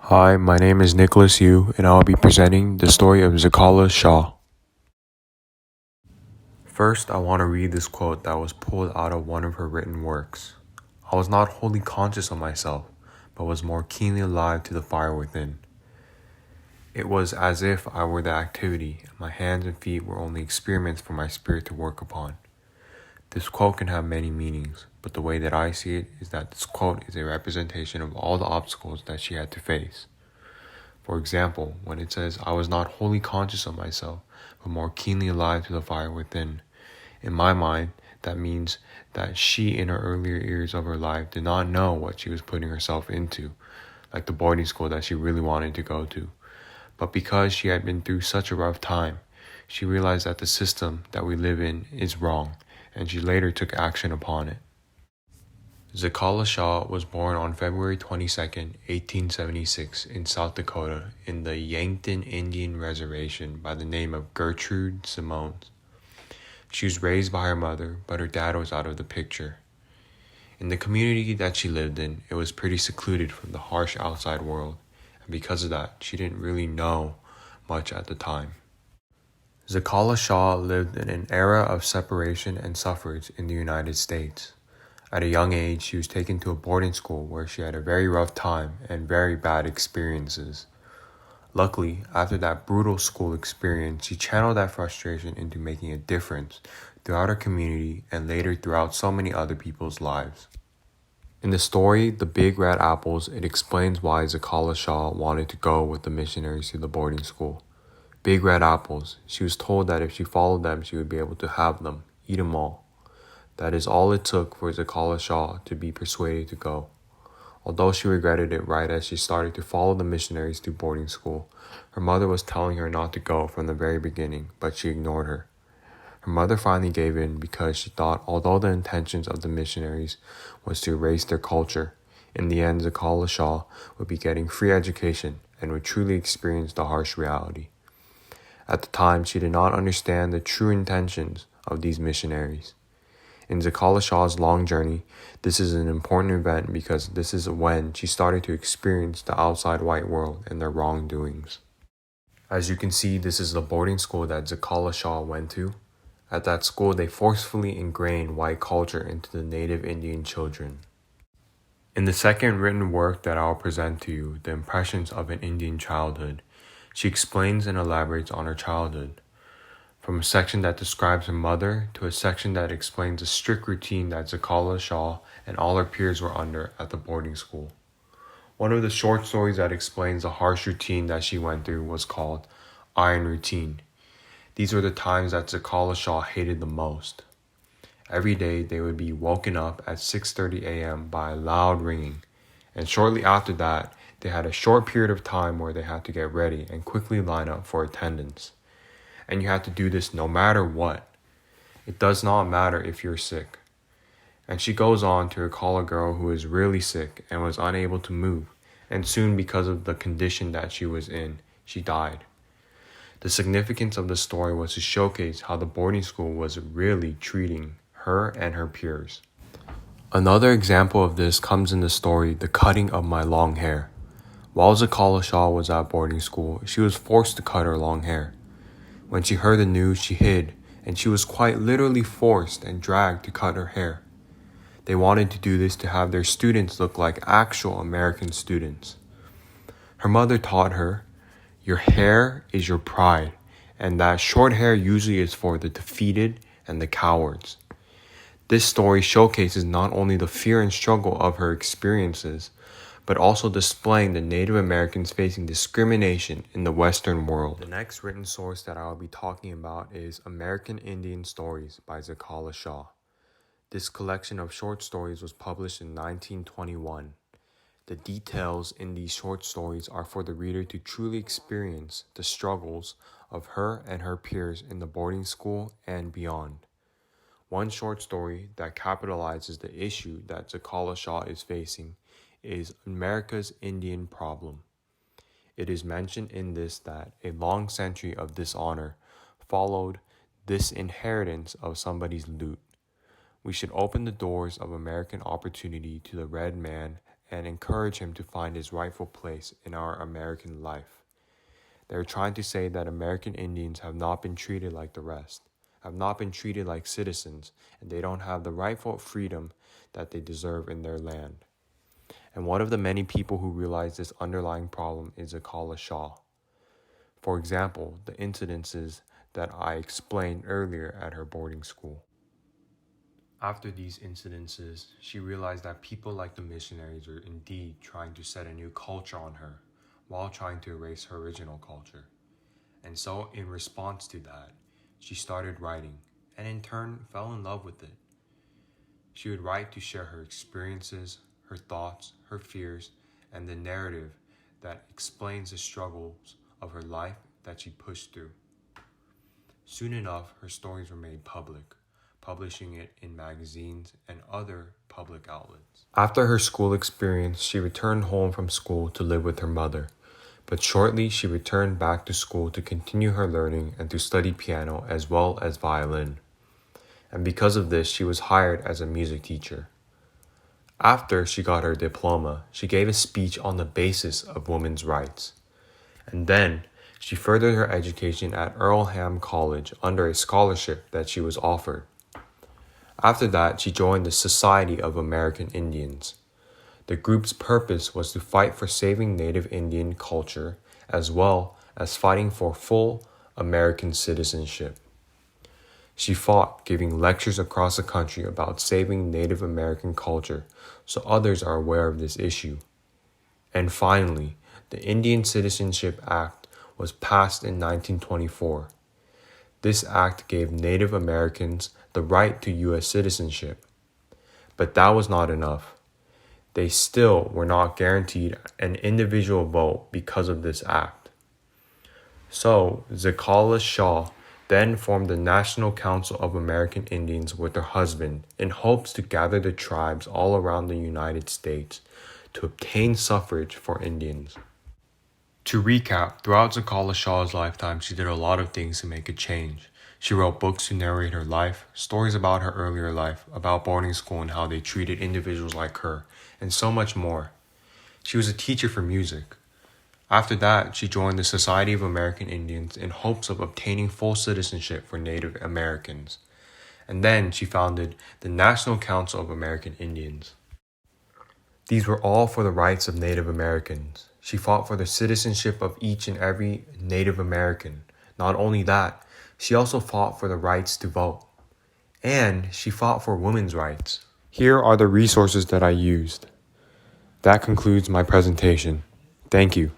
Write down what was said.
Hi, my name is Nicholas Yu, and I will be presenting the story of Zitkala-Sa. First, I want to read this quote that was pulled out of one of her written works. I was not wholly conscious of myself, but was more keenly alive to the fire within. It was as if I were the activity, and my hands and feet were only experiments for my spirit to work upon. This quote can have many meanings, but the way that I see it is that this quote is a representation of all the obstacles that she had to face. For example, when it says, I was not wholly conscious of myself, but more keenly alive to the fire within. In my mind, that means that she, in her earlier years of her life, did not know what she was putting herself into, like the boarding school that she really wanted to go to. But because she had been through such a rough time, she realized that the system that we live in is wrong, and she later took action upon it. Zitkala-Sa was born on February 22, 1876 in South Dakota in the Yankton Indian Reservation by the name of Gertrude Simons. She was raised by her mother, but her dad was out of the picture. In the community that she lived in, it was pretty secluded from the harsh outside world, and because of that, she didn't really know much at the time. Zitkala-Sa lived in an era of separation and suffrage in the United States. At a young age, she was taken to a boarding school where she had a very rough time and very bad experiences. Luckily, after that brutal school experience, she channeled that frustration into making a difference throughout her community and later throughout so many other people's lives. In the story, The Big Red Apples, it explains why Zitkala-Sa wanted to go with the missionaries to the boarding school. Big red apples. She was told that if she followed them, she would be able to have them, eat them all. That is all it took for Zitkala-Sa to be persuaded to go. Although she regretted it right as she started to follow the missionaries to boarding school, her mother was telling her not to go from the very beginning, but she ignored her. Her mother finally gave in because she thought although the intentions of the missionaries was to erase their culture, in the end Zitkala-Sa would be getting free education and would truly experience the harsh reality. At the time, she did not understand the true intentions of these missionaries. In Zitkala-Sa's long journey, this is an important event because this is when she started to experience the outside white world and their wrongdoings. As you can see, this is the boarding school that Zitkala-Sa went to. At that school, they forcefully ingrained white culture into the native Indian children. In the second written work that I'll present to you, The Impressions of an Indian Childhood, she explains and elaborates on her childhood. From a section that describes her mother to a section that explains the strict routine that Zitkala-Sa and all her peers were under at the boarding school. One of the short stories that explains the harsh routine that she went through was called Iron Routine. These were the times that Zitkala-Sa hated the most. Every day they would be woken up at 6:30 a.m. by a loud ringing, and shortly after that, they had a short period of time where they had to get ready and quickly line up for attendance. And you have to do this no matter what. It does not matter if you're sick. And she goes on to recall a girl who was really sick and was unable to move, and soon because of the condition that she was in, she died. The significance of the story was to showcase how the boarding school was really treating her and her peers. Another example of this comes in the story The Cutting of My Long Hair. While Zitkala-Sa was at boarding school, she was forced to cut her long hair. When she heard the news, she hid, and she was quite literally forced and dragged to cut her hair. They wanted to do this to have their students look like actual American students. Her mother taught her, your hair is your pride, and that short hair usually is for the defeated and the cowards. This story showcases not only the fear and struggle of her experiences, but also displaying the Native Americans facing discrimination in the Western world. The next written source that I will be talking about is American Indian Stories by Zitkala-Sa. This collection of short stories was published in 1921. The details in these short stories are for the reader to truly experience the struggles of her and her peers in the boarding school and beyond. One short story that capitalizes the issue that Zitkala-Sa is facing is America's Indian problem. It is mentioned in this that a long century of dishonor followed this inheritance of somebody's loot. We should open the doors of American opportunity to the red man and encourage him to find his rightful place in our American life. They're trying to say that American Indians have not been treated like the rest, have not been treated like citizens, and they don't have the rightful freedom that they deserve in their land. And one of the many people who realize this underlying problem is Zitkala-Sa. For example, the incidences that I explained earlier at her boarding school. After these incidences, she realized that people like the missionaries were indeed trying to set a new culture on her, while trying to erase her original culture. And so, in response to that, she started writing, and in turn fell in love with it. She would write to share her experiences, her thoughts, her fears, and the narrative that explains the struggles of her life that she pushed through. Soon enough, her stories were made public, publishing it in magazines and other public outlets. After her school experience, she returned home from school to live with her mother. But shortly, she returned back to school to continue her learning and to study piano as well as violin. And because of this, she was hired as a music teacher. After she got her diploma, she gave a speech on the basis of women's rights. And then, she furthered her education at Earlham College under a scholarship that she was offered. After that, she joined the Society of American Indians. The group's purpose was to fight for saving Native Indian culture as well as fighting for full American citizenship. She fought, giving lectures across the country about saving Native American culture so others are aware of this issue. And finally, the Indian Citizenship Act was passed in 1924. This act gave Native Americans the right to U.S. citizenship. But that was not enough. They still were not guaranteed an individual vote because of this act. So, Zitkala-Sa then formed the National Council of American Indians with her husband in hopes to gather the tribes all around the United States to obtain suffrage for Indians. To recap, throughout Zitkala-Sa's lifetime, she did a lot of things to make a change. She wrote books to narrate her life, stories about her earlier life, about boarding school and how they treated individuals like her, and so much more. She was a teacher for music. After that, she joined the Society of American Indians in hopes of obtaining full citizenship for Native Americans. And then she founded the National Council of American Indians. These were all for the rights of Native Americans. She fought for the citizenship of each and every Native American. Not only that, she also fought for the rights to vote. And she fought for women's rights. Here are the resources that I used. That concludes my presentation. Thank you.